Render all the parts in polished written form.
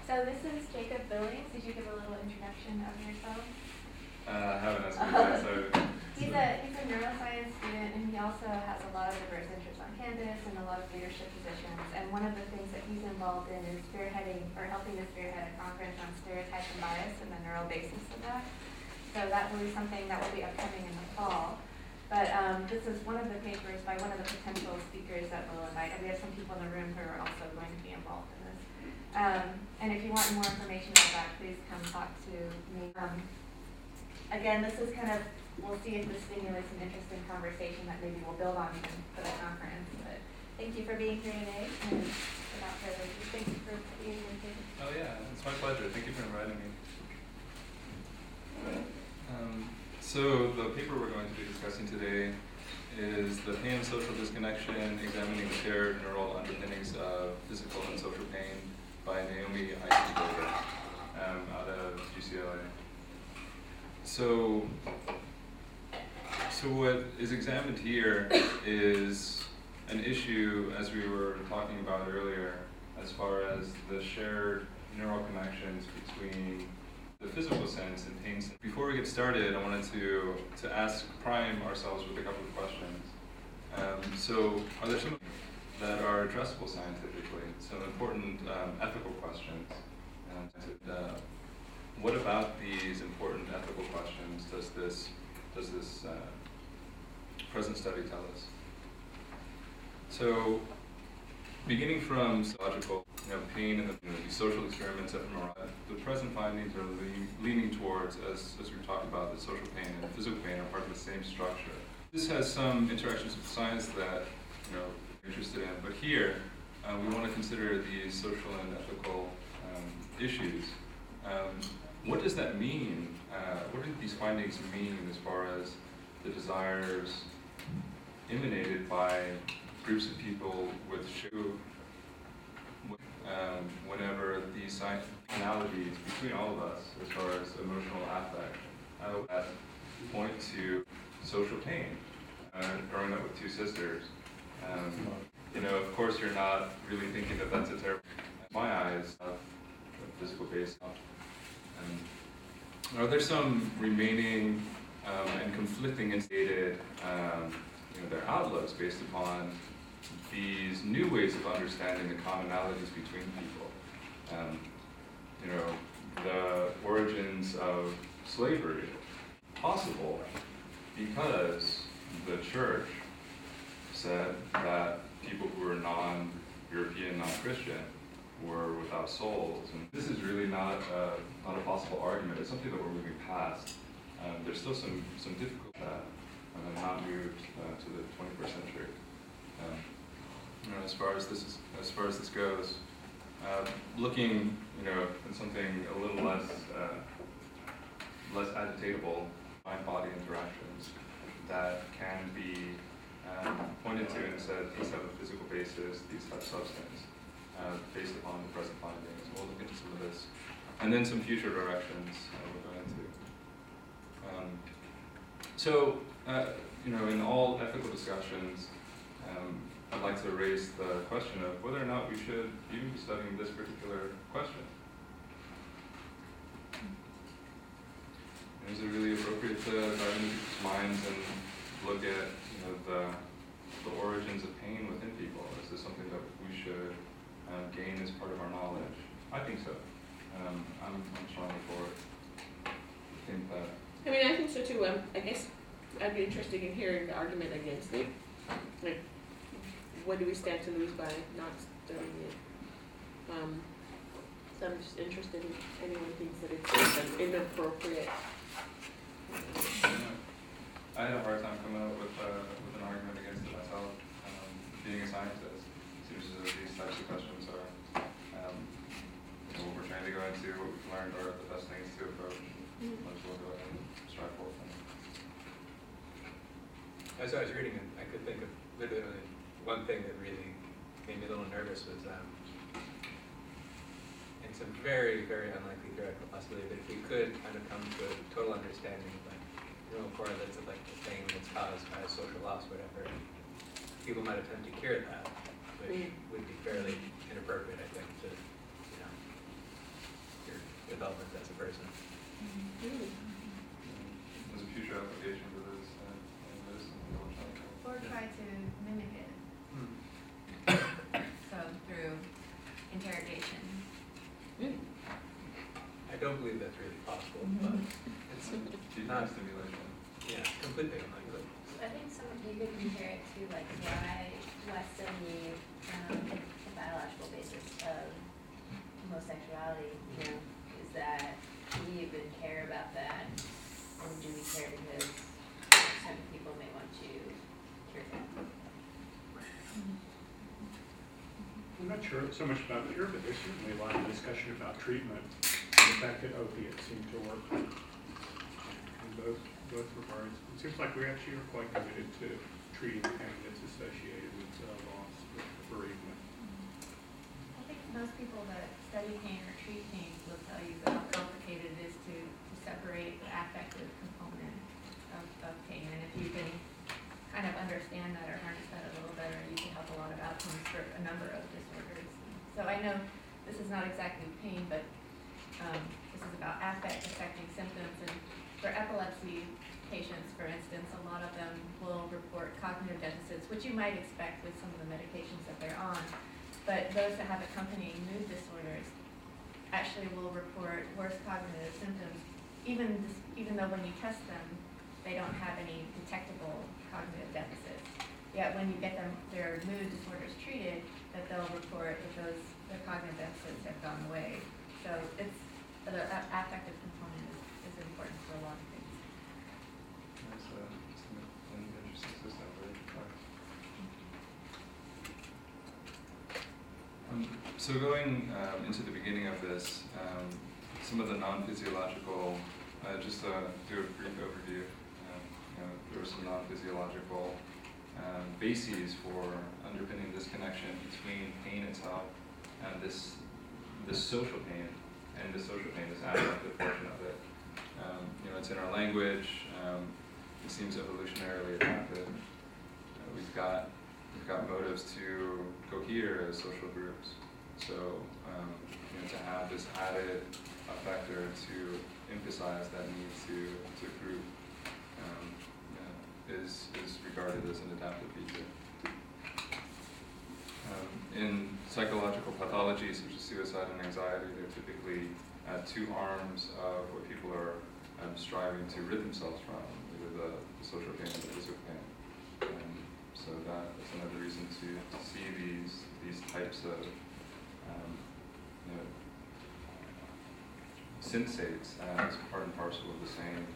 So this is Jacob Billings. Did you give a little introduction of yourself? I haven't, so He's a neuroscience student, and he also has a lot of diverse interests on campus and a lot of leadership positions. And one of the things that he's involved in is spearheading or helping to spearhead a conference on stereotype and bias and the neural basis of that. So that will be something that will be upcoming in the fall. But this is one of the papers by one of the potential speakers that we'll invite. And we have some people in the room who are also going to be involved in this. And if you want more information about that, please come talk to me. Again, this is kind of, we'll see if this stimulates an interesting conversation that maybe we'll build on even for the conference. But thank you for being here today. And without further ado, thank you for being here. Oh yeah, it's my pleasure. Thank you for inviting me. So the paper we're going to be discussing today is The Pain and Social Disconnection, Examining the Shared Neural Underpinnings of Physical and Social Pain by Naomi Eisenberger out of UCLA. So what is examined here is an issue, as we were talking about earlier, as far as the shared neural connections between the physical sense and pain sense. Before we get started, I wanted to prime ourselves with a couple of questions. So are there some that are addressable scientifically? Some important ethical questions. What about these important ethical questions does this present study tell us? So, beginning from psychological, pain and the social experiments of MRI, the present findings are leaning towards, as we've talked about, that social pain and physical pain are part of the same structure. This has some interactions with science that we're interested in, but here we want to consider these social and ethical issues. What does that mean? What do these findings mean as far as the desires emanated by groups of people with whenever these analogies between all of us, as far as emotional affect, that point to social pain. Growing up with two sisters, of course you're not really thinking that that's a terrible. In my eyes, physical base. Are there some remaining and conflicting and stated their outlooks based upon these new ways of understanding the commonalities between people? The origins of slavery possible because the church said that people who were non-European, non-Christian were without souls, and this is really not a possible argument. It's something that we're moving past. There's still some difficulty with that, and not moved to the 21st century. As far as this goes, looking in something a little less agitatable, mind-body interactions that can be pointed to and said these have a physical basis, these have substance. Based upon the present findings. We'll look into some of this. And then some future directions we'll go into. In all ethical discussions, I'd like to raise the question of whether or not we should even be studying this particular question. Is it really appropriate to dive into people's minds and look at the origins of pain within people? Is this something that we should gain as part of our knowledge? I think so. I'm strongly for it. I think so too. I guess I'd be interested in hearing the argument against it. Like, what do we stand to lose by not studying it? So I'm just interested in anyone thinks that it's inappropriate. I had a hard time coming up with an argument against it myself. Being a scientist, it seems as though these types of questions are what we're trying to go into, what we've learned are the best things to approach. Might as well go ahead and strive for them. As I was reading it, I could think of literally one thing that really made me a little nervous was it's a very, very unlikely theoretical possibility that if we could kind of come to a total understanding of neural correlates of the pain that's caused by social loss, whatever, people might attempt to cure that, which would be fairly inappropriate, I think, to development as a person. There's a future application for this in medicine. Or try to mimic it. So through interrogation. I don't believe that's really possible, but it's not, Stimulation. yeah, completely unlikely. I think you could compare it to like why still need the biological basis of homosexuality, is that do we even care about that? And do we care because certain people may want to cure that? I'm not sure so much about cure, but there's certainly a lot of discussion about treatment and the fact that opiates seem to work in both regards. It seems like we actually are quite committed to treating the pain that's associated with loss, with bereavement. I think most people that study pain or treat pain will tell you how complicated it is to separate the affective component of pain. And if you can kind of understand that or harness that a little better, you can help a lot of outcomes for a number of disorders. So I know this is not exactly pain, but this is about affect affecting symptoms. And for epilepsy patients, for instance, a lot of them will report cognitive deficits, which you might expect with some of the medications that they're on. But those that have accompanying mood disorders actually will report worse cognitive symptoms, even though when you test them, they don't have any detectable cognitive deficits. Yet when you get their mood disorders treated, that they'll report that their cognitive deficits have gone away. So the affective component is important for a lot of things. That's an interesting system. So going into the beginning of this, some of the non-physiological, just to do a brief overview, there are some non-physiological bases for underpinning this connection between pain itself and this social pain, this affective portion of it. It's in our language. It seems evolutionarily adapted. We've got motives to cohere as social groups. So to have this added effector to emphasize that need to group is regarded as an adaptive feature. In psychological pathologies such as suicide and anxiety, they're typically two arms of what people are striving to rid themselves from, either the social pain and the physical pain. So that's another reason to see these types of synsates as part and parcel of the same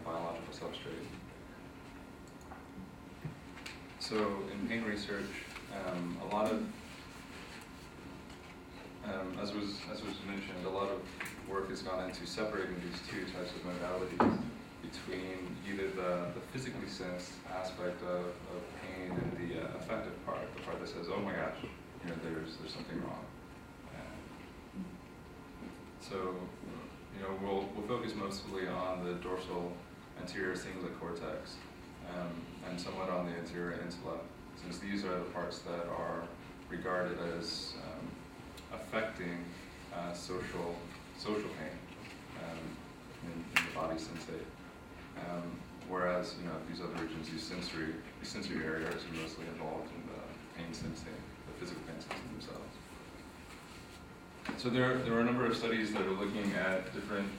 biological substrate. So in pain research, a lot of, as was mentioned, a lot of work has gone into separating these two types of modalities between either the physically sensed aspect of pain and the affective part, the part that says, oh my gosh, there's something wrong. So, we'll focus mostly on the dorsal anterior cingulate cortex and somewhat on the anterior insula, since these are the parts that are regarded as affecting social pain in the body sensate. Whereas, these other regions, these sensory areas are mostly involved in the pain sensing, the physical pain sensing themselves. So there are a number of studies that are looking at different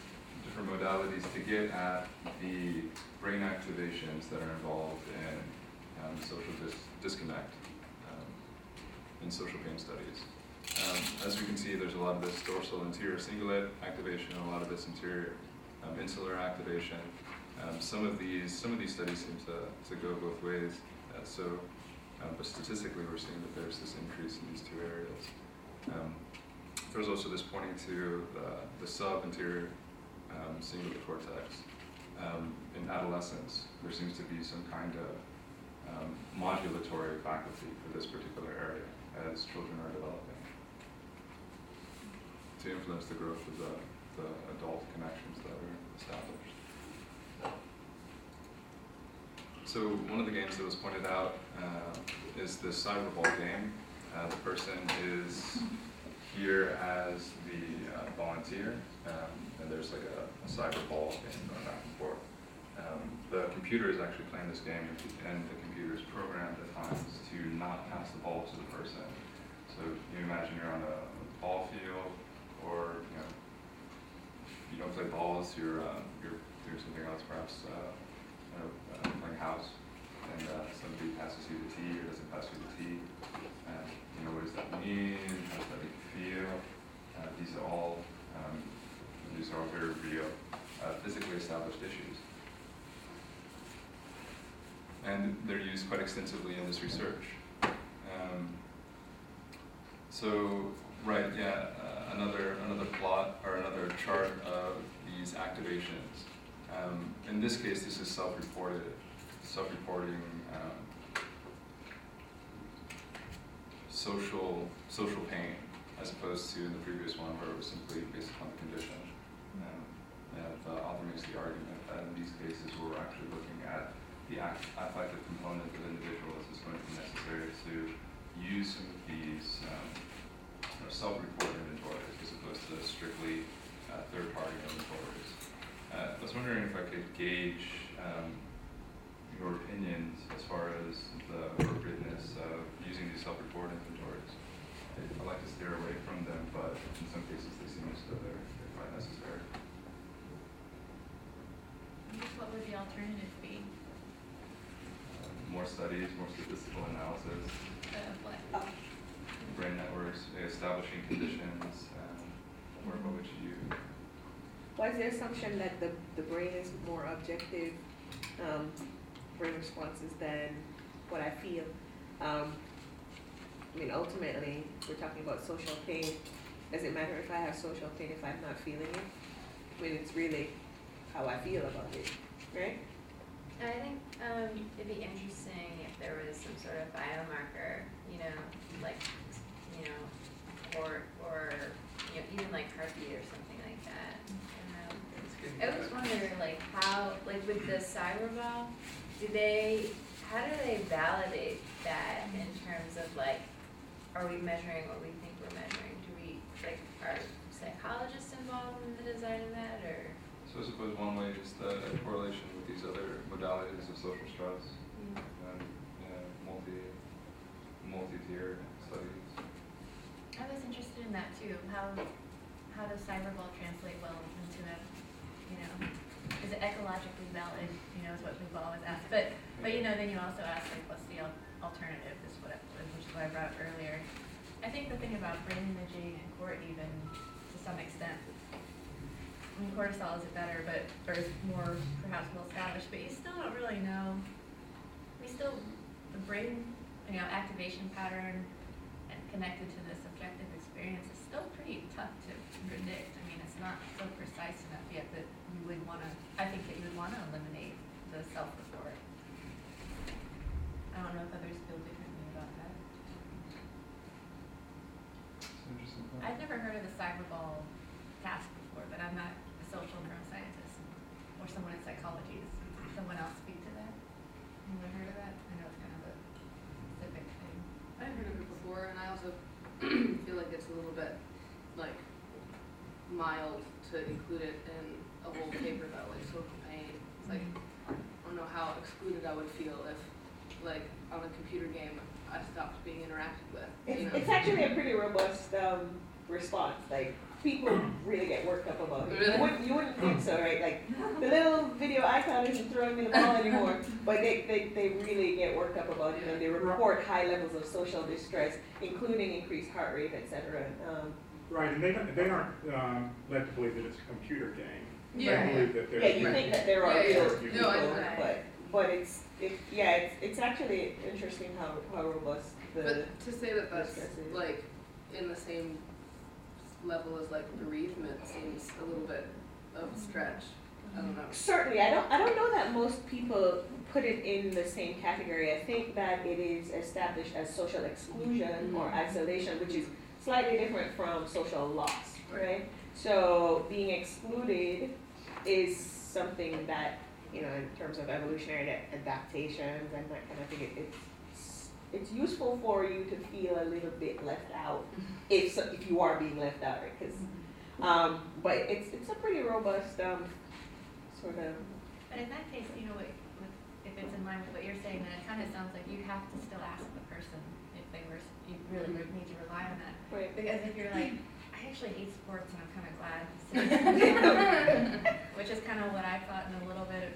modalities to get at the brain activations that are involved in social disconnect in social pain studies. As we can see, there's a lot of this dorsal anterior cingulate activation, a lot of this anterior insular activation. Some of these studies seem to go both ways. But statistically, we're seeing that there's this increase in these two areas. There's also this pointing to the sub-anterior cingulate cortex. In adolescence, there seems to be some kind of modulatory faculty for this particular area as children are developing to influence the growth of the adult connections that are established. So one of the games that was pointed out is this cyberball game. The person is here as the volunteer, and there's like a cyber ball game going back and forth. The computer is actually playing this game, and the computer is programmed at times to not pass the ball to the person. So you imagine you're on a ball field, or you don't play balls, you're doing something else, perhaps playing house, and somebody passes you the tea or doesn't pass you the tea. What does that mean? How does that make you feel? These are all very real, physically established issues. And they're used quite extensively in this research. Another plot or another chart of these activations. In this case, this is self-reporting social pain, as opposed to in the previous one where it was simply based upon the condition. The author makes the argument that in these cases we're actually looking at the affective component of individuals is going to be necessary to use some of these self-reported inventories as opposed to strictly third-party inventories. I was wondering if I could gauge your opinions as far as the appropriateness of using these self-report inventories. I like to steer away from them, but in some cases they seem as though they're quite necessary. What would the alternative be? More studies, more statistical analysis, What? brain networks, establishing conditions, what would you use? Why is the assumption that the brain is more objective brain responses than what I feel? Ultimately, we're talking about social pain. Does it matter if I have social pain if I'm not feeling it? It's really how I feel about it, right? And I think it'd be interesting if there was some sort of biomarker, or even like heartbeat or something like that. I was wondering, how, with the cyberball, how do they validate that in terms of are we measuring what we think we're measuring? Are psychologists involved in the design of that, or? So I suppose one way is the correlation with these other modalities of social stress, and multi-tier studies. I was interested in that too. How does cyberball translate well into is it ecologically valid? Is what people always ask. But then you also ask what's the alternative? Which is what I brought up earlier. I think the thing about brain imaging and court even to some extent. Cortisol is better, or is more perhaps well established, but you still don't really know. The brain, activation pattern and connected to the subjective experience is still pretty tough to predict. It's not so precise enough yet that you would want to, I think that you would want to eliminate the self-report. I don't know if others feel differently about that. It's an interesting point. I've never heard of the cyberball task before, but I'm not a social neuroscientist or someone in psychology. Does someone else speak to that? Anyone heard of that? I know it's kind of a specific thing. I've heard of it before, and I also feel like it's a little bit mild to include it in a whole paper about social pain. It's I don't know how excluded I would feel if on a computer game I stopped being interacted with. It's actually a pretty robust response. People really get worked up about it. Really? You wouldn't think so, right? The little video icon isn't throwing me the ball anymore, but they really get worked up about it, and they report high levels of social distress, including increased heart rate, etc. Right, and they aren't led to believe that it's a computer game. Yeah. They believe that they're Yeah, you think that there are real people, No, I but it's actually interesting how robust the But to say that that's distress is. in the same level as bereavement seems a little bit of a stretch. I don't know. Certainly, I don't know that most people put it in the same category. I think that it is established as social exclusion or isolation, which is slightly different from social loss, right? So being excluded is something that, in terms of evolutionary adaptations and that kind of thing, it's useful for you to feel a little bit left out if you are being left out, right? Because But it's a pretty robust sort of. But in that case, you know, if it's in line with what you're saying, then it kind of sounds like you have to still ask the person if they were, you really need to rely on that. Right. Because if you're like, I actually hate sports and I'm kind of glad to say, which is kind of what I thought in a little bit of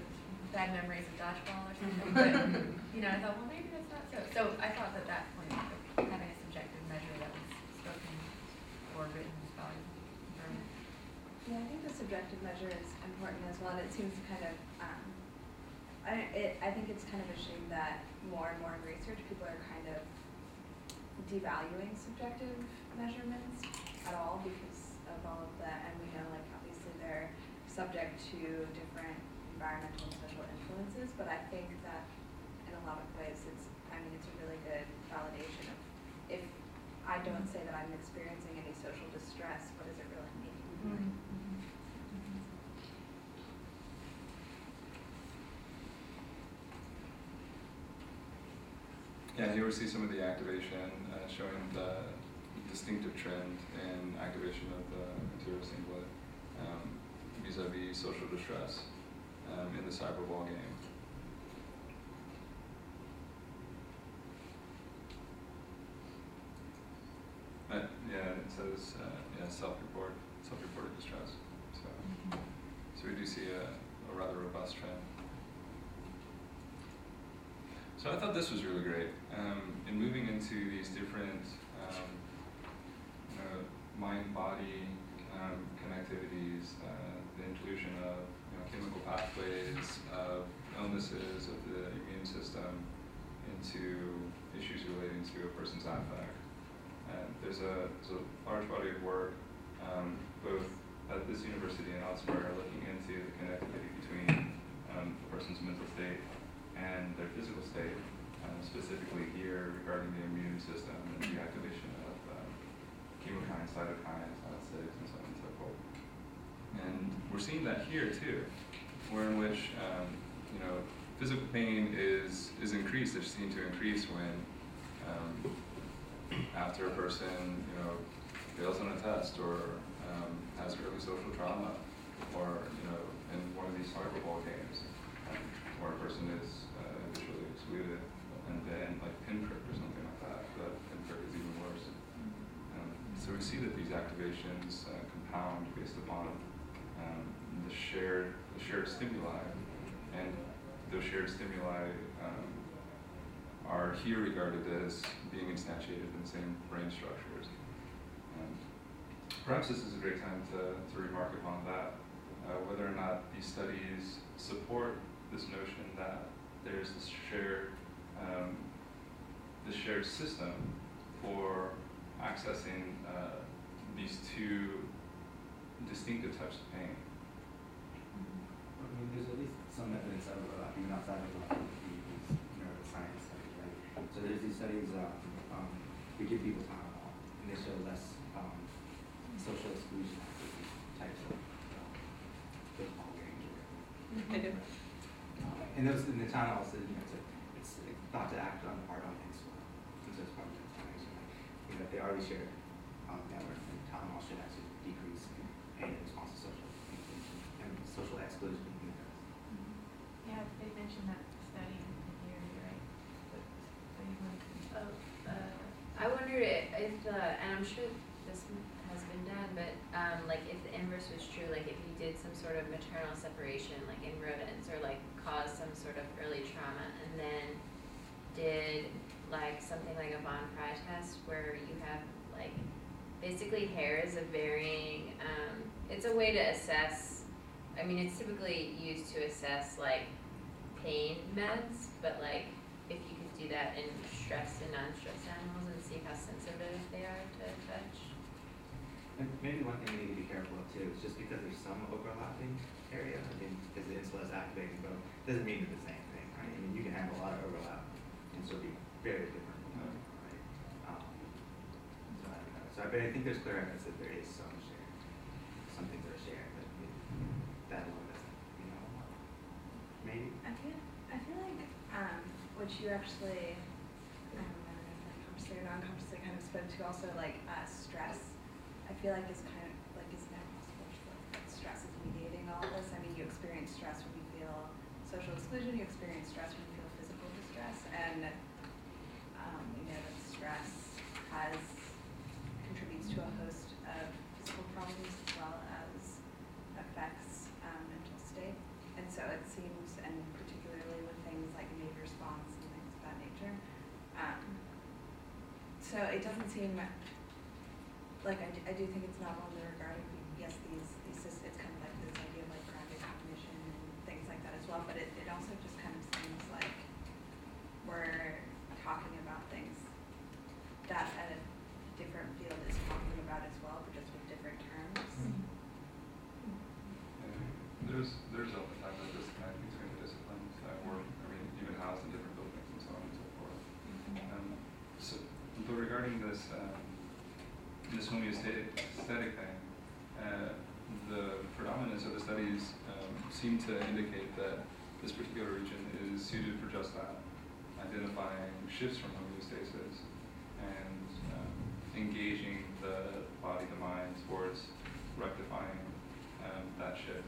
bad memories of dodgeball or something. But, you know, I thought, well, maybe that's not so. So I thought that point, having a subjective measure that was spoken or written is probably important. Yeah, I think the subjective measure is important as well, and it seems kind of, I think it's kind of a shame that more and more in research, people are kind of devaluing subjective measurements at all because of all of that, and we know, like, obviously they're subject to different environmental and social influences, but I think that in a lot of ways it's a really good validation of, if I don't say that I'm experiencing any social distress, what does it really mean? Mm-hmm. Yeah, here we see some of the activation showing the distinctive trend in activation of the anterior cingulate vis-a-vis social distress in the cyberball game. Yeah, it says self-reported distress. So we do see a rather robust trend. So I thought this was really great. In moving into these different mind-body connectivities, the inclusion of chemical pathways, of illnesses of the immune system into issues relating to a person's affect. There's a large body of work, both at this university and elsewhere, looking into the connectivity between a person's mental state and their physical state, specifically here regarding the immune system and the activation of chemokines, cytokines, acids, and so on and so forth. And we're seeing that here too, where in which physical pain is increased. They're seen to increase when after a person fails on a test or has early social trauma, or in one of these cyberball games where a person is visually excluded and then like pinprick or something like that. But pinprick is even worse. So we see that these activations compound based upon the shared stimuli, and those shared stimuli are here regarded as being instantiated in the same brain structures. Perhaps this is a great time to remark upon that, whether or not these studies support this notion that there's this shared system for accessing these two distinctive types of pain. There's at least some evidence of even outside of neuroscience studies, right? So there's these studies, we give people Tylenol, and they show less social exclusion activity types of football games or whatever. And the Tylenol says, it's thought to act on the part on insulin, so it's part of the explanation. If they already share network, then Tylenol should actually decrease pain in response to social inclusion and social exclusion. Yeah, they mentioned that study here, right? I wondered if and I'm sure this has been done, but like if the inverse was true, like if you did some sort of maternal separation, like in rodents, or like caused some sort of early trauma, and then did like something like a von Frey test where you have like basically hairs of varying, it's a way to assess, it's typically used to assess like pain meds, but like if you could do that in stressed and non-stressed animals and see how sensitive they are to touch. And maybe one thing we need to be careful of too is just because there's some overlapping area, because the insula is activating both, doesn't mean they're the same thing, right? You can have a lot of overlap and still be very different, right? But I think there's clear evidence that there is some things that are shared, but that alone doesn't, maybe. I feel like what you actually, I don't know if consciously or non-consciously kind of spoke to also, like stress, I feel like is kind of like is stress is mediating all of this. I mean, you experience stress when you feel social exclusion, you experience stress when you feel physical distress, and we know that stress contributes to a host of physical problems as well as affects mental state. And so it seems, and particularly with things like immune response and things of that nature, so it doesn't seem like I do think it's not only regarding, yes, these it's kind of like this idea of like grounded cognition and things like that as well, but it also just kind of seems like we're talking about things that a different field is talking about as well, but just with different terms. There's all the time that disconnect between the disciplines that work, I mean, even housed in different buildings and so on and so forth. But regarding this homeostatic thing, the predominance of the studies seem to indicate that this particular region is suited for just that, identifying shifts from homeostasis and engaging the body, the mind towards rectifying that shift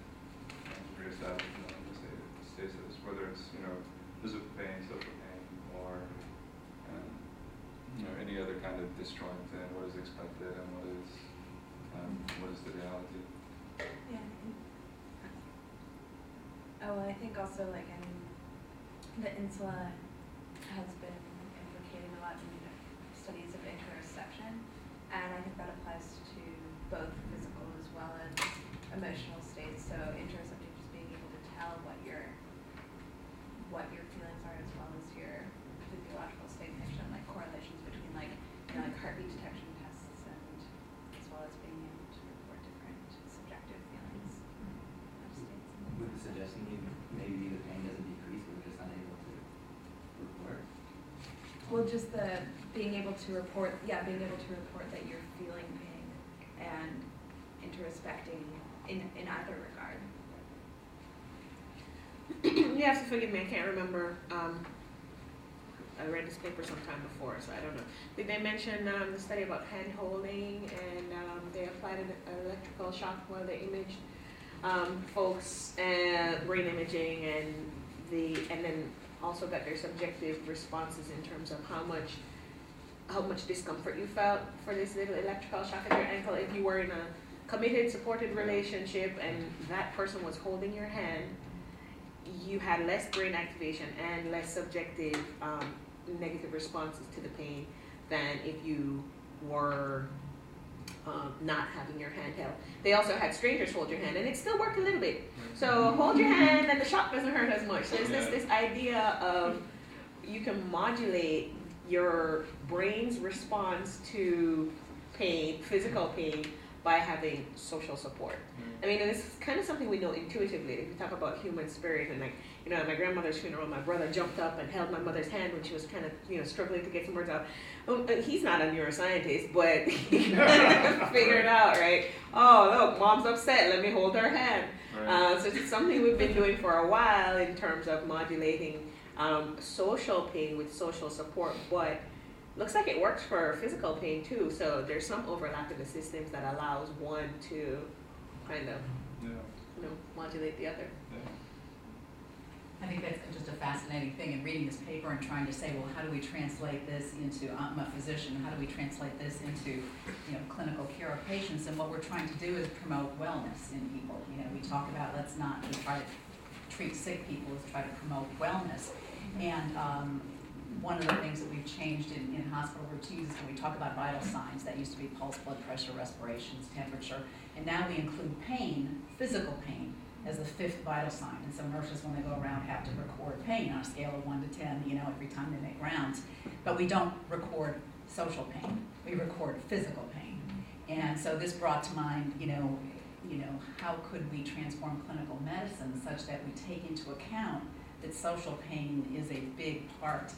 and reestablishing the homeostasis, whether it's physical pain, social pain, or any other kind of disjoint in what is expected and what is the reality. Yeah. Oh, well, I think also the insula has been implicated a lot in studies of interoception, and I think that applies to both physical as well as emotional states. So interoceptive, just being able to tell what your feelings are as well as your physiological state, and actually like correlations between like heartbeat detection tests and as well as being able to report different subjective feelings of states. With the suggestion maybe the pain doesn't decrease, but we're just unable to report. Well, just the being able to report that you're feeling pain and introspecting in either regard. You have to forgive me, I can't remember. I read this paper sometime before, so I don't know. Did they mention the study about hand holding, and they applied an electrical shock while they imaged folks, brain imaging, and then also got their subjective responses in terms of how much discomfort you felt for this little electrical shock at your ankle if you were in a committed, supported relationship and that person was holding your hand. You had less brain activation and less subjective negative responses to the pain than if you were not having your hand held. They also had strangers hold your hand, and it still worked a little bit. So hold your hand, and the shock doesn't hurt as much. So there's this idea of you can modulate your brain's response to pain, physical pain, by having social support. I mean, and this is kind of something we know intuitively. If we talk about human spirit, and at my grandmother's funeral, my brother jumped up and held my mother's hand when she was kind of, struggling to get some words out. He's not a neuroscientist, but he kind of figured out, right? Oh, look, mom's upset. Let me hold her hand. Right. So it's something we've been doing for a while in terms of modulating social pain with social support, but looks like it works for physical pain too. So there's some overlap in the systems that allows one to kind of, modulate the other. Yeah. I think that's just a fascinating thing in reading this paper and trying to say, well, how do we translate this into, I'm a physician, how do we translate this into, clinical care of patients? And what we're trying to do is promote wellness in people. We talk about let's not just try to treat sick people, let's try to promote wellness. And one of the things that we've changed in hospital routines is when we talk about vital signs, that used to be pulse, blood pressure, respirations, temperature, and now we include pain, physical pain, as the fifth vital sign. And so nurses, when they go around, have to record pain on a scale of 1 to 10, every time they make rounds. But we don't record social pain. We record physical pain. And so this brought to mind, how could we transform clinical medicine such that we take into account that social pain is a big part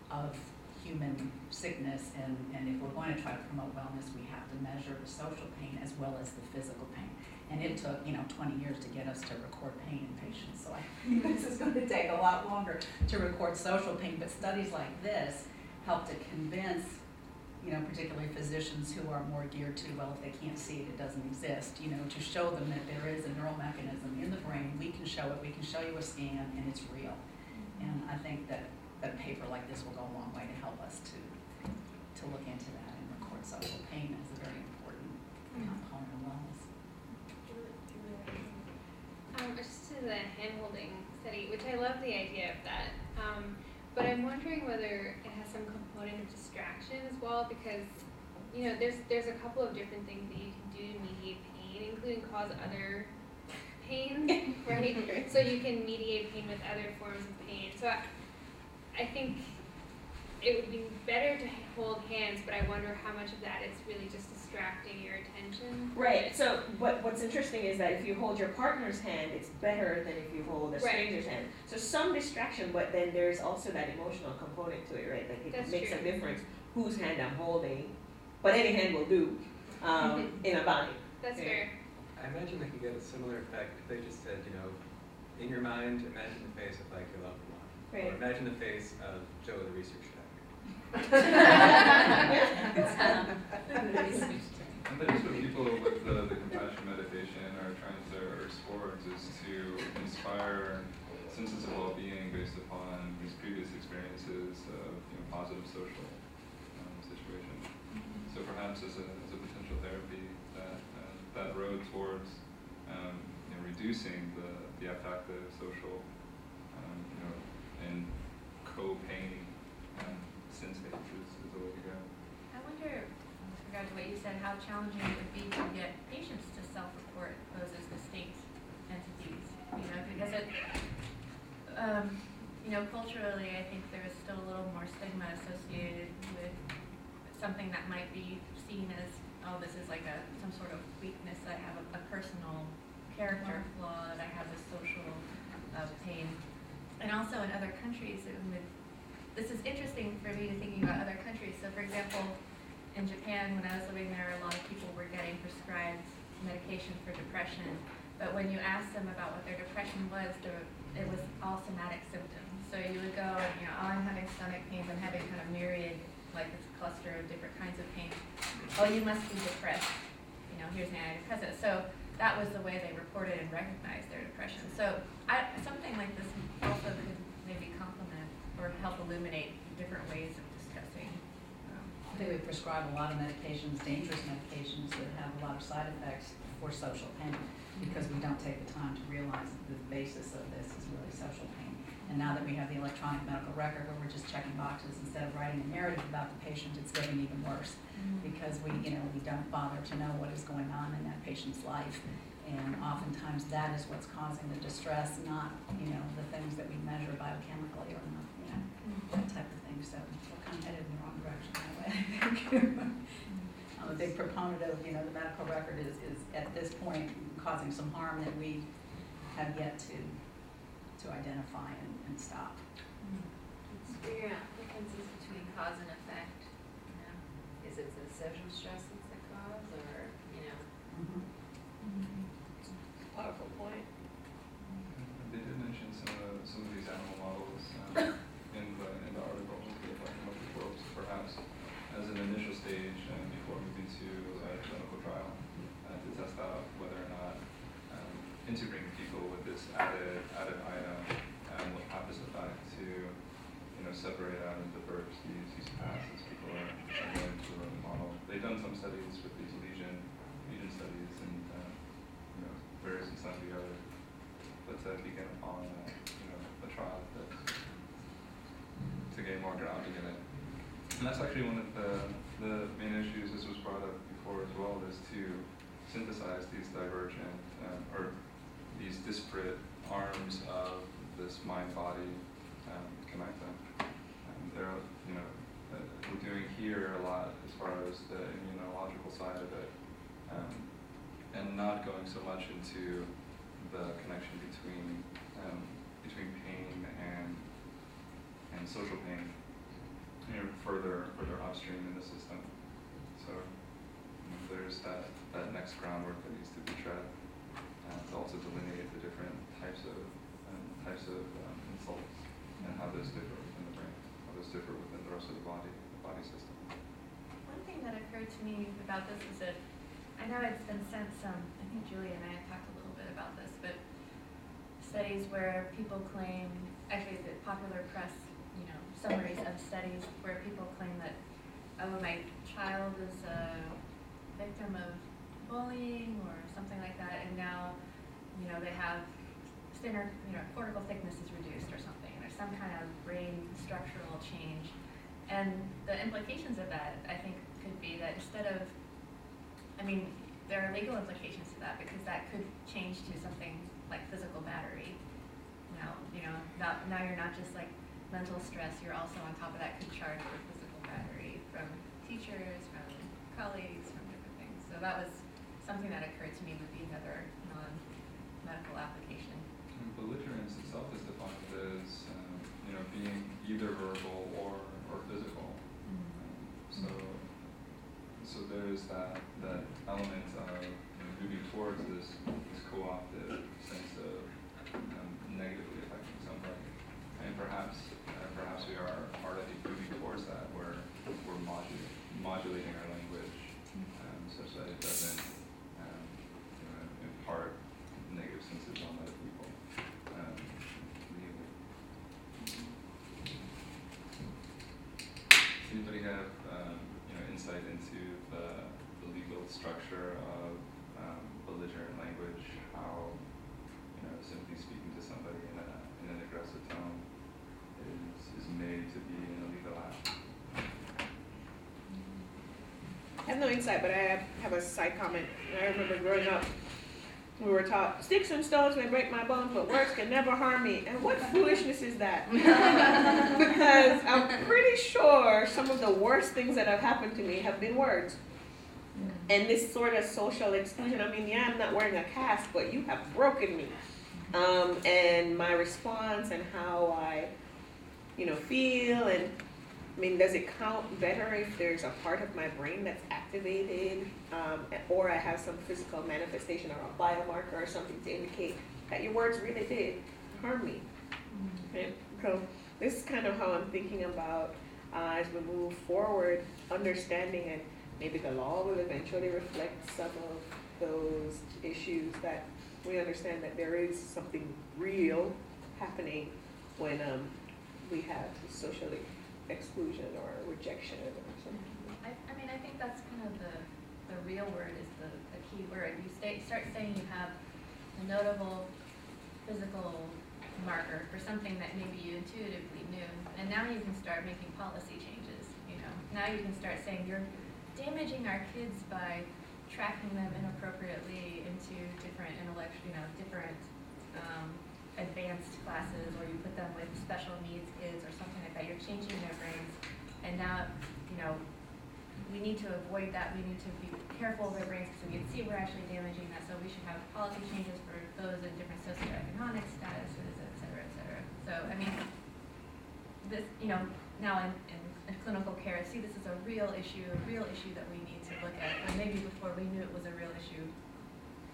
of human sickness, and if we're going to try to promote wellness, we have to measure the social pain as well as the physical pain. And it took, 20 years to get us to record pain in patients. So I think this is going to take a lot longer to record social pain. But studies like this help to convince, particularly physicians who are more geared to, well, if they can't see it, it doesn't exist, to show them that there is a neural mechanism in the brain, we can show it, we can show you a scan, and it's real. And I think that a paper like this will go a long way to help us to look into that and record social pain as a very important component of wellness. Just to the hand-holding study, which I love the idea of that, but I'm wondering whether it has some component of distraction as well, because there's a couple of different things that you can do to mediate pain, including cause other pain, right? So you can mediate pain with other forms of pain. So I think it would be better to hold hands, but I wonder how much of that is really just distracting your attention. Right. So what's interesting is that if you hold your partner's hand, it's better than if you hold a stranger's hand. So some distraction, but then there's also that emotional component to it, right? Like it makes a difference whose hand I'm holding, but any hand will do in a bind. That's fair. I imagine they could get a similar effect if they just said, in your mind, imagine the face of like your loved one. Right. Or imagine the face of Joe, the research doctor. And that is what people with the compassion meditation are trying to work towards, is to inspire senses of well-being based upon these previous experiences of positive social situations. So perhaps as a potential therapy, that road towards reducing the affective, social, and co-pain sense states is the way to go. I wonder, with regard to what you said, how challenging it would be to get patients to self-report those as distinct entities, because it, culturally, I think there is still a little more stigma associated with something that might be seen as, oh, this is like some sort of weakness, I have a personal character flaw, and I have this social pain. And also in other countries, this is interesting for me, thinking about other countries. So for example, in Japan, when I was living there, a lot of people were getting prescribed medication for depression. But when you asked them about what their depression was, it was all somatic symptoms. So you would go and, oh, I'm having stomach pains, I'm having kind of myriad, like this cluster of different kinds of pain. Oh, you must be depressed. Here's an antidepressant. So that was the way they reported and recognized their depression. So something like this also could maybe complement or help illuminate different ways of discussing. I think we prescribe a lot of medications, dangerous medications that have a lot of side effects for social pain, because we don't take the time to realize that the basis of this is really social pain. And now that we have the electronic medical record where we're just checking boxes instead of writing a narrative about the patient, it's getting even worse, because we don't bother to know what is going on in that patient's life. And oftentimes that is what's causing the distress, not, the things that we measure biochemically or not, that type of thing. So we're kind of headed in the wrong direction that way, I think. I'm a big proponent of, the medical record is at this point causing some harm that we have yet to identify and stop. Let's figure out the differences between cause and effect. Is it the social stress that's the cause, or Powerful point. They did mention some of these animal models in the article that they talked about before, so perhaps as an initial stage before moving to a clinical trial to test out whether or not integrating people with this added item will have this effect to separate out and diverge these paths as people are going through the model. They've done some studies with these lesion studies and various and sundry other, let's begin upon a trial to gain more grounding in it. And that's actually one of the main issues. This was brought up before as well, is to synthesize these divergent or these disparate arms of this mind-body connecting. We're doing here a lot as far as the immunological side of it, and not going so much into the connection between pain and social pain, further upstream in the system. So there's that next groundwork that needs to be tread to also delineate the different types of insults and how those differ within the brain, how those differ within the rest of the body system. One thing that occurred to me about this is that I know it's been sent some, I think Julie and I have talked a little bit about this, but studies where people claim, actually the popular press, summaries of studies where people claim that, oh, my child is a victim of bullying or something like that, and now, they have thinner, cortical thickness is reduced or something. There's some kind of brain structural change. And the implications of that, I think, could be that instead of, there are legal implications to that because that could change to something like physical battery. Now, now you're not just like mental stress, you're also on top of that could charge for physical battery from teachers, from colleagues, from different things. So that was something that occurred to me would be another non-medical application. Belligerence itself is defined as, being either verbal or physical. So there's that element of moving towards this co-opted sense of negatively affecting somebody, and perhaps we are already moving towards that, where we're modulating our language such that it doesn't impart negative senses on other people. Does anybody have insight into the legal structure of belligerent language? How simply speaking to somebody in an aggressive tone is made to be an illegal act? I have no insight, but I have a side comment. I remember growing up, we were taught, sticks and stones may break my bones, but words can never harm me. And what foolishness is that? Because I'm pretty sure some of the worst things that have happened to me have been words. And this sort of social exclusion, I'm not wearing a cast, but you have broken me. And my response and how I, feel, and does it count better if there's a part of my brain that's activated, or I have some physical manifestation or a biomarker or something to indicate that your words really did harm me? Okay? So this is kind of how I'm thinking about as we move forward, understanding, and maybe the law will eventually reflect some of those issues, that we understand that there is something real happening when we have social exclusion or rejection or something. I think that's kind of the real word is the key word. You start saying you have a notable physical marker for something that maybe you intuitively knew, and now you can start making policy changes. Now you can start saying you're damaging our kids by tracking them inappropriately into different different advanced classes, or you put them with special needs kids or something like that. You're changing their brains, and now we need to avoid that. We need to be careful of their brains because we can see we're actually damaging that. So we should have policy changes for those in different socioeconomic statuses, et cetera, et cetera. So this now in clinical care, see this is a real issue that we need to look at. And maybe before we knew it was a real issue,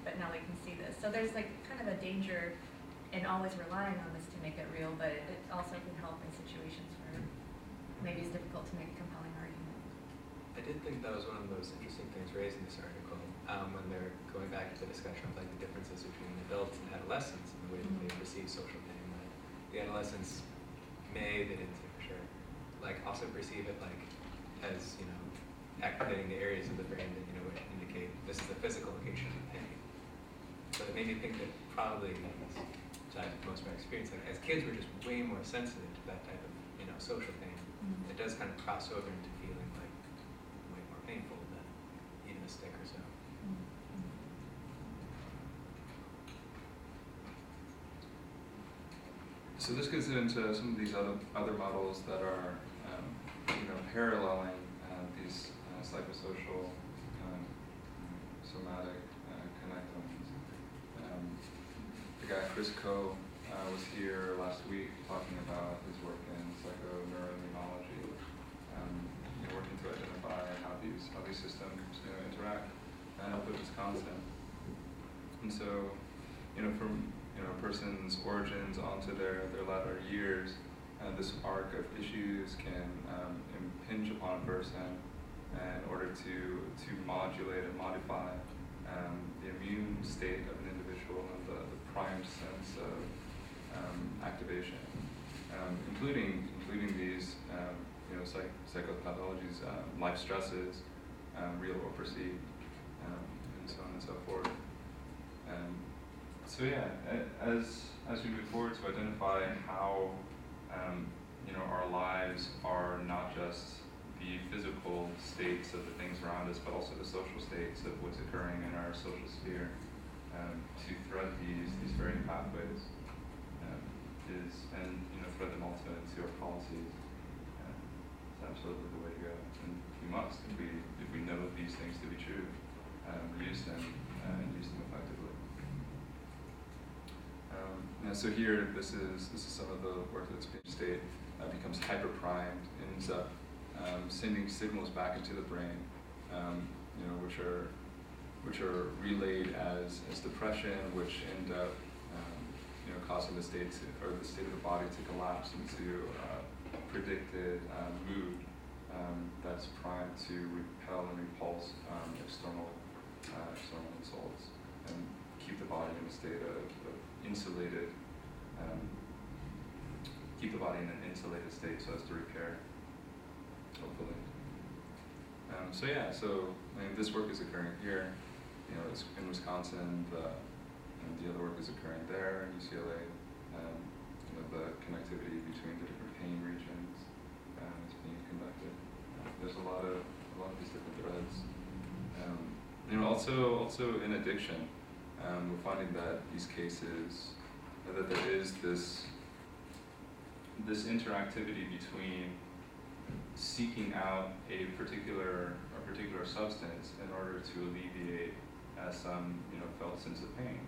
but now we can see this. So there's kind of a danger in always relying on this to make it real, but it also can help in situations where maybe it's difficult to make a compelling argument. I did think that was one of those interesting things raised in this article, when they're going back to the discussion of the differences between adults and adolescents and the way that they perceive social pain. Like the adolescents they didn't say for sure, also perceive it as activating the areas of the brain that would indicate this is the physical location of pain. So it made me think that probably, most of my experience, as kids we're just way more sensitive to that type of social pain. It does kind of cross over into feeling way more painful than even a stick or so. So this gets into some of these other models that are paralleling these psychosocial somatic connections. The guy Chris Coe was here last week talking about his work in psychoneuroimmunology, working to identify how these systems interact with Wisconsin. And so, from a person's origins onto their latter years, this arc of issues can impinge upon a person in order to modulate and modify the immune state of an individual and the primed sense of activation, including these psychopathologies, life stresses, real or perceived, and so on and so forth. So yeah, as we move forward to identify how our lives are not just the physical states of the things around us, but also the social states of what's occurring in our social sphere, to thread these varying pathways and thread them also into our policies. It's absolutely the way to go, and we must, if we know these things to be true, use them and use them effectively. So here, this is some of the work that's being stated. Becomes hyper-primed, ends up sending signals back into the brain, which are relayed as depression, which end up causing the state of the body to collapse into predicted mood that's primed to repel and repulse external insults and keep the body in a state of insulated. Keep the body in an insulated state so as to repair, hopefully. So this work is occurring here. It's in Wisconsin. The other work is occurring there in UCLA. The connectivity between the different pain regions is being conducted. There's a lot of these different threads. Also in addiction, we're finding that these cases, that there is this interactivity between seeking out a particular substance in order to alleviate some felt sense of pain,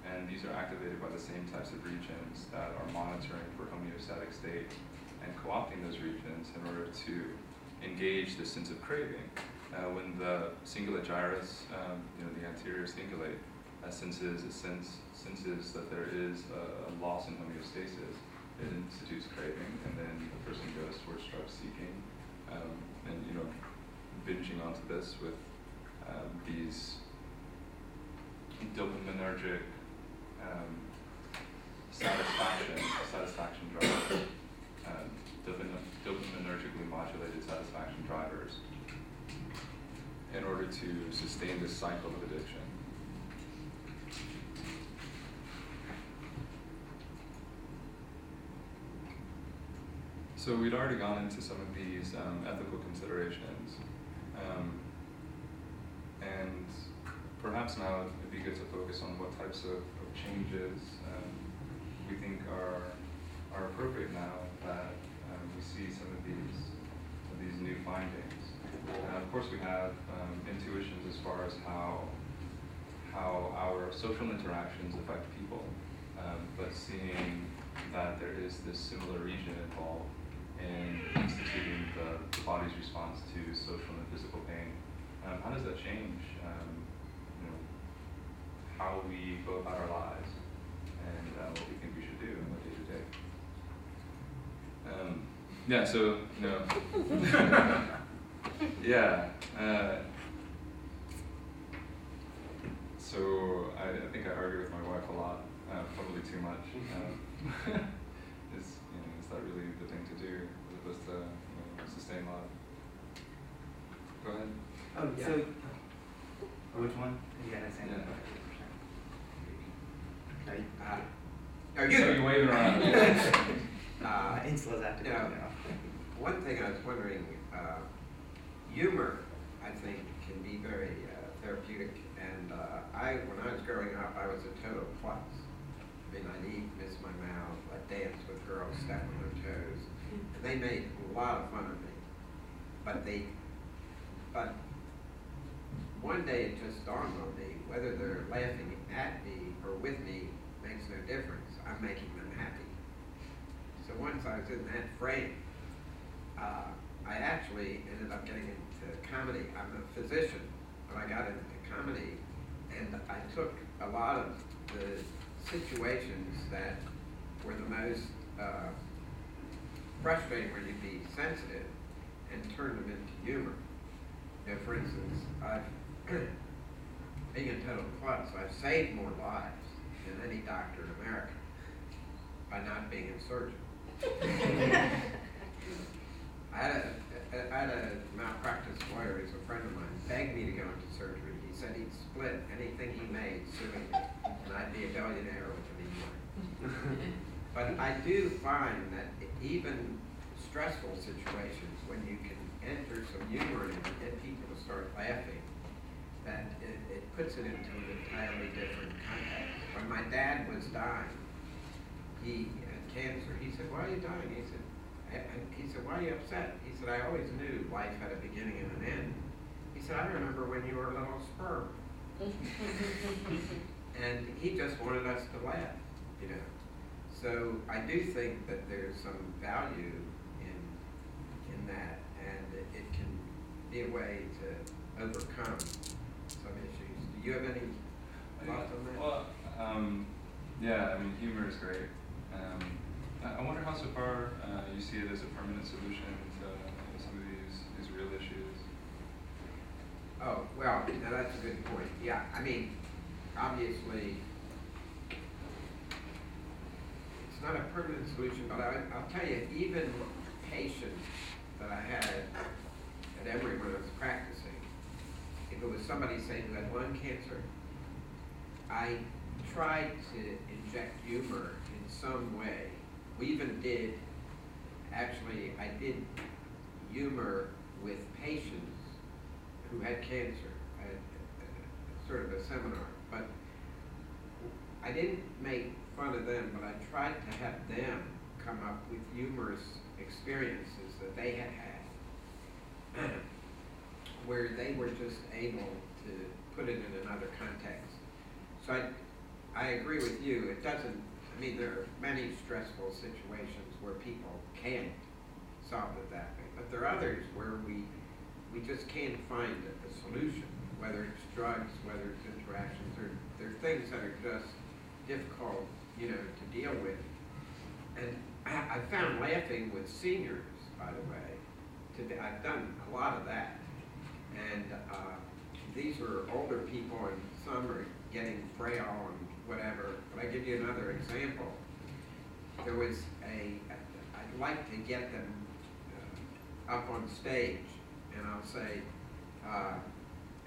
and these are activated by the same types of regions that are monitoring for homeostatic state and co-opting those regions in order to engage the sense of craving. When the cingulate gyrus, the anterior cingulate, senses that there is a loss in homeostasis, it institutes craving, and then the person goes towards drug seeking, and binging onto this with these dopaminergic satisfaction drivers, dopaminergically modulated satisfaction drivers, in order to sustain this cycle of addiction. So we'd already gone into some of these ethical considerations, and perhaps now it'd be good to focus on what types of changes we think are appropriate now that we see some of these new findings. Of course, we have intuitions as far as how our social interactions affect people, but seeing that there is this similar region involved in instituting the body's response to social and physical pain. How does that change how we go about our lives and what we think we should do on a day-to-day? So I think I argue with my wife a lot, probably too much. Is that really the thing to do, as opposed to sustain love? Go ahead. Oh, yeah. So, which one? You gotta say that. Okay. So you wave it around. Insula's active. One thing I was wondering, humor, I think, can be very therapeutic. And when I was growing up, I was a total klutz. I mean, I'd eat, miss my mouth, I'd dance with girls, step on their toes, and they made a lot of fun of me. But one day it just dawned on me, whether they're laughing at me or with me makes no difference. I'm making them happy. So once I was in that frame, I actually ended up getting into comedy. I'm a physician, but I got into comedy, and I took a lot of the situations that were the most frustrating, where you'd be sensitive, and turned them into humor. for instance, being in total clubs, I've saved more lives than any doctor in America by not being a surgeon. I had a malpractice lawyer who's a friend of mine, begged me to go into surgery. He said he'd split anything he made suing me, and I'd be a billionaire within a year. But I do find that even stressful situations, when you can enter some humor in it and get people to start laughing, that it puts it into an entirely different context. When my dad was dying, he had cancer. He said, "Why are you dying?" He said, "Why are you upset?" He said, "I always knew life had a beginning and an end." He said, "I remember when you were a little sperm." And he just wanted us to laugh, you know. So I do think that there's some value in that, and it can be a way to overcome some issues. Do you have any thoughts on that? Well, yeah, I mean, humor is great. I wonder how so far you see it as a permanent solution to some of these real issues. Oh, well, now that's a good point. Yeah, I mean, obviously, it's not a permanent solution, but I'll tell you, even patients that I had at Emory when I was practicing, if it was somebody, say, who had lung cancer, I tried to inject humor in some way. We even did, actually, I did humor with patients who had cancer. I had sort of a seminar, but I didn't make fun of them, but I tried to have them come up with humorous experiences that they had had, where they were just able to put it in another context. So I agree with you. It doesn't, I mean, there are many stressful situations where people can't solve it that way, but there are others where we just can't find a solution, whether it's drugs, whether it's interactions, or there are things that are just difficult, you know, to deal with. And I found laughing with seniors, by the way, I've done a lot of that. And these are older people, and some are getting frail and whatever. But I give you another example. There was I'd like to get them up on stage, and I'll say,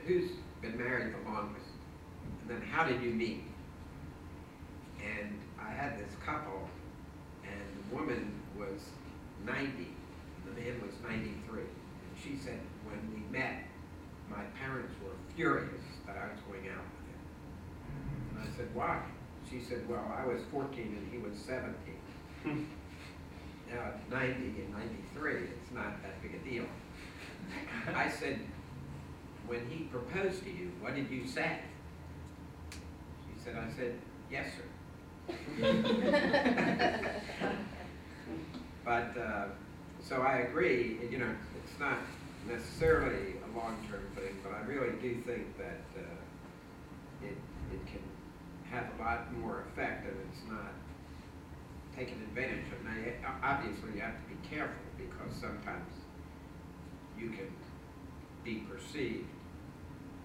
who's been married the longest? And then how did you meet? And I had this couple, and the woman was 90, and the man was 93. And she said, when we met, my parents were furious that I was going out with him. And I said, why? She said, well, I was 14 and he was 17. Now at 90 and 93, it's not that big a deal. I said, when he proposed to you, what did you say? She said, I said, yes, sir. But, so I agree, you know, it's not necessarily a long-term thing, but I really do think that it can have a lot more effect if it's not taken advantage of. Now, obviously, you have to be careful, because sometimes you can be perceived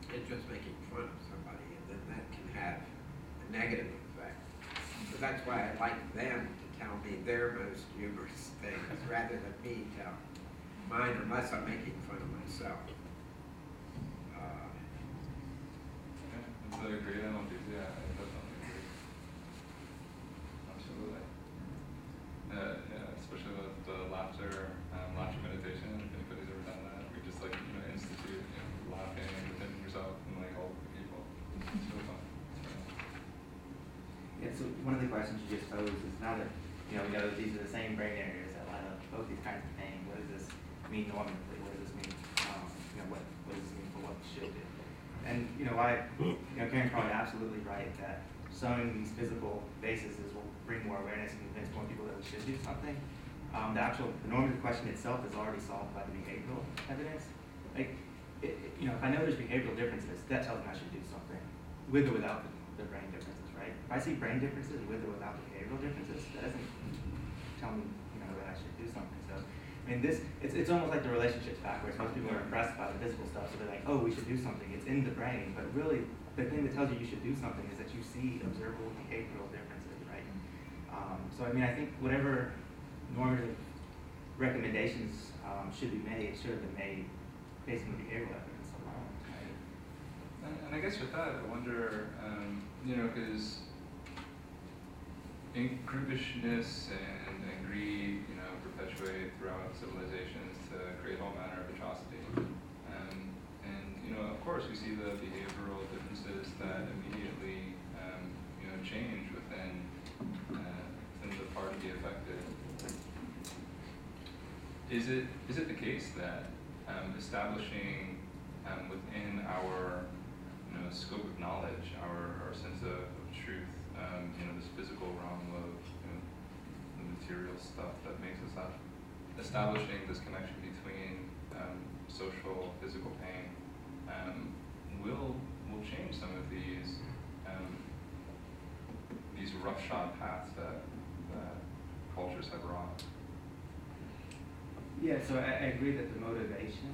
as just making fun of somebody, and then that can have a negative effect. So that's why I like them to tell me their most humorous things rather than me tell mine, unless I'm making fun of myself. That's a great analogy. Yeah, I definitely agree. Absolutely. Yeah, especially with the laughter meditation. If anybody's ever done that, we just institute laughing within yourself and all the people. It's so fun. Yeah, so one of the questions you just posed is, now that we know these are the same brain areas that line up both these kinds of pain, what does this mean normatively? What does this mean? What does this mean for what we should do? And Karen's probably absolutely right that sowing these physical bases will bring more awareness and convince more people that we should do something. The normative question itself is already solved by the behavioral evidence. If I know there's behavioral differences, that tells me I should do something, with or without the brain differences, right? If I see brain differences with or without behavioral differences, that doesn't tell me, that I should do something. So I mean, it's almost like the relationships backwards. Most people are impressed by the physical stuff, so they're like, oh, we should do something. It's in the brain, but really, the thing that tells you should do something is that you see observable behavioral differences, right? So I mean, I think whatever normative recommendations should be made should have been made based on the behavioral evidence alone, right? And I guess with that, I wonder, because groupishness and greed, perpetuate throughout civilizations to create all manner of atrocity. Of course, we see the behavioral differences that immediately, change within the party affected. Is it the case that establishing within our scope of knowledge, our sense of truth, this physical realm of the material stuff that makes us up, establishing this connection between social, physical pain will change some of these roughshod paths that cultures have wrought. Yeah, so I agree that the motivation,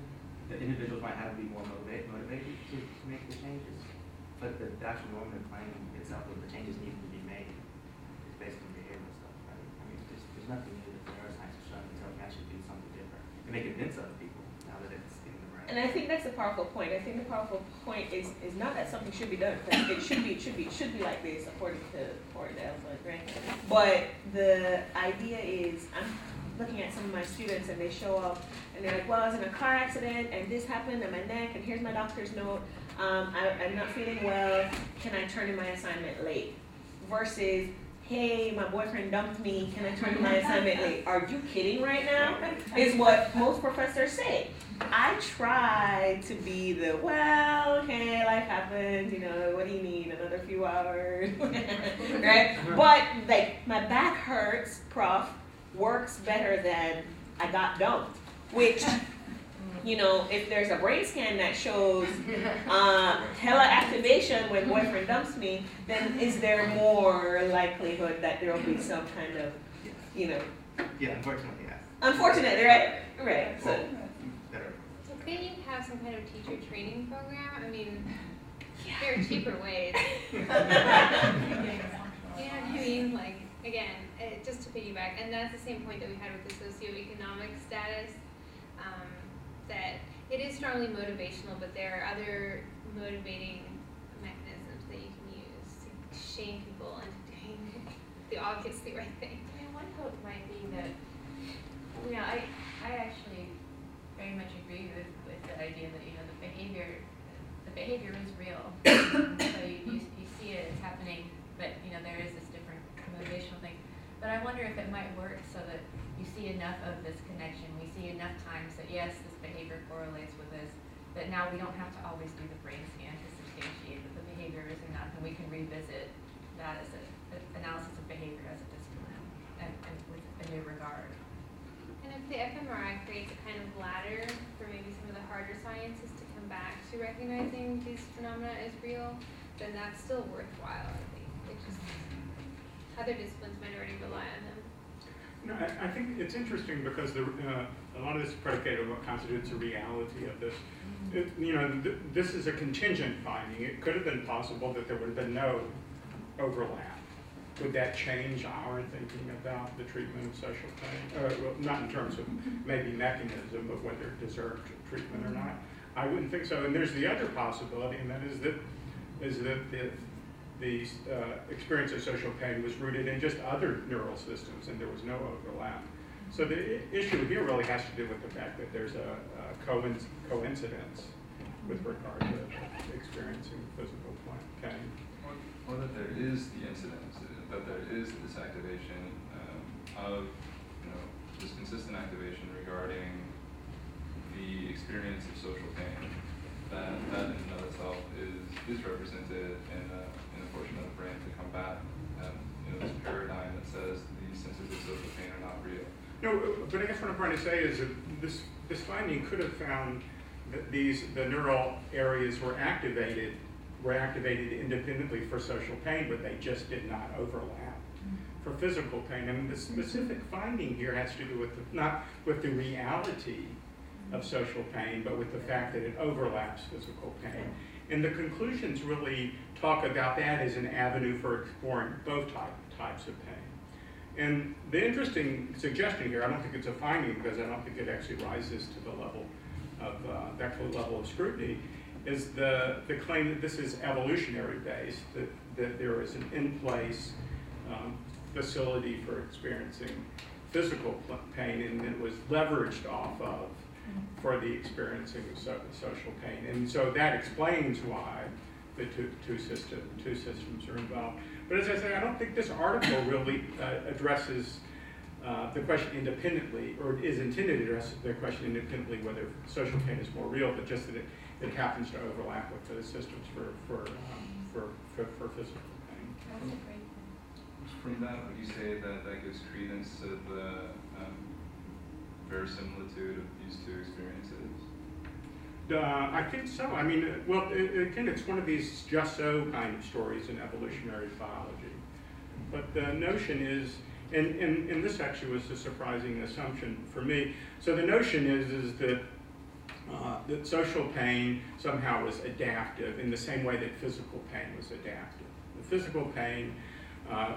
that individuals might have to be more motivated to make the changes, but the actual normative claim itself that the changes need to be made is based on behavioral stuff, right? I mean, there's nothing new that the neuroscience is showing until we actually do something different and make convince other people now that it's in the brain. And I think that's a powerful point. I think the powerful point is not that something should be done, because it should be like this according to Eisenberger, right? But the idea is, I'm looking at some of my students and they show up and they're like, well, I was in a car accident and this happened on my neck and here's my doctor's note. I'm not feeling well. Can I turn in my assignment late? Versus, hey, my boyfriend dumped me. Can I turn in my assignment late? Are you kidding right now? Is what most professors say. I try to be the, well, okay, life happens, what do you need? Another few hours, right? But like, my back hurts, prof, works better than I got dumped, which, if there's a brain scan that shows hella activation when boyfriend dumps me, then is there more likelihood that there will be some kind of, Yeah, unfortunately, yes. Unfortunately, right? Right. So couldn't you have some kind of teacher training program? I mean, there are cheaper ways. You know what I mean? Like, again, just to piggyback, and that's the same point that we had with the socioeconomic status, that it is strongly motivational, but there are other motivating mechanisms that you can use to shame people into doing the obviously right thing. I mean, one hope might be that, I actually very much agree with the idea that, the behavior is real. So you see it, it's happening, but, there is this different motivational thing. But I wonder if it might work so that you see enough of this connection, we see enough times that yes, this behavior correlates with this, that now we don't have to always do the brain scan to substantiate that the behavior is enough, and we can revisit that as an analysis of behavior as a discipline, and with a new regard. And if the fMRI creates a kind of ladder for maybe some of the harder sciences to come back to recognizing these phenomena as real, then that's still worthwhile, I think. It's just other disciplines might already rely on them. I think it's interesting because a lot of this is predicated on what constitutes a reality of this. This is a contingent finding. It could have been possible that there would have been no overlap. Would that change our thinking about the treatment of social pain? Well, not in terms of maybe mechanism, but whether it deserved treatment or not. I wouldn't think so. And there's the other possibility, and that is that the experience of social pain was rooted in just other neural systems, and there was no overlap. So the issue here really has to do with the fact that there's a coincidence with regard to experiencing physical pain. Or that there is the incidence, that there is this activation of, this consistent activation regarding the experience of social pain, that in and of itself is represented in a portion of the brain to combat, this paradigm that says these senses of social pain are not real. No, but I guess what I'm trying to say is that this finding could have found that the neural areas were activated independently for social pain, but they just did not overlap for physical pain. I mean, the specific finding here has to do with not with the reality of social pain, but with the fact that it overlaps physical pain. And the conclusions really talk about that as an avenue for exploring both types of pain. And the interesting suggestion here, I don't think it's a finding because I don't think it actually rises to the level of that level of scrutiny, is the claim that this is evolutionary based, that there is an in-place facility for experiencing physical pain, and it was leveraged off of for the experiencing of social pain. And so that explains why the two systems are involved. But as I say, I don't think this article really addresses the question independently, or is intended to address the question independently whether social pain is more real, but just that it happens to overlap with those systems for physical pain. That's a great thing. From that, would you say that that gives credence to the verisimilitude of these two experiences? I think so. I mean, well, again, it's one of these just so kind of stories in evolutionary biology. But the notion is, and this actually was a surprising assumption for me. So the notion is that that social pain somehow was adaptive in the same way that physical pain was adaptive. The physical pain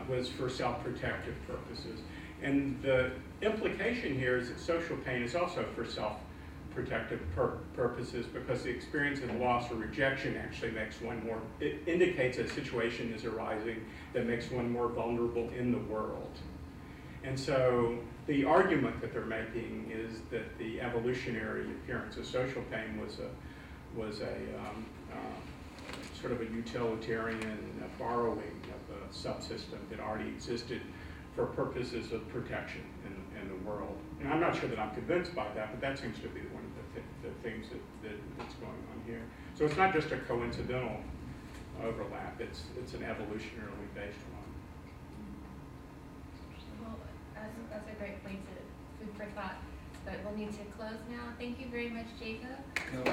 was for self-protective purposes. And the implication here is that social pain is also for self-protective purposes, because the experience of loss or rejection actually makes one more, it indicates a situation is arising that makes one more vulnerable in the world. And so the argument that they're making is that the evolutionary appearance of social pain was a sort of a utilitarian borrowing of a subsystem that already existed for purposes of protection in the world. And I'm not sure that I'm convinced by that, but that seems to be one of the things that's going on here. So it's not just a coincidental overlap, it's an evolutionarily based one. Well, that's a great point to food for thought, but we'll need to close now. Thank you very much, Jacob. And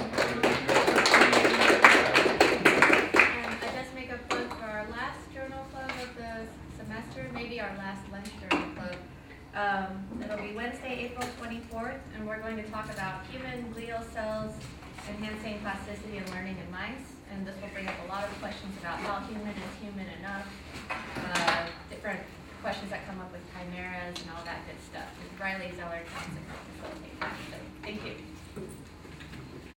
I just make a plug for our last journal club of the semester, maybe our last lunch journal club. It'll be Wednesday, April 24th, and we're going to talk about human glial cells enhancing plasticity and learning in mice. And this will bring up a lot of questions about how human is human enough, different questions that come up with chimeras and all that good stuff. And Riley Zeller Thompson will facilitate that. So thank you.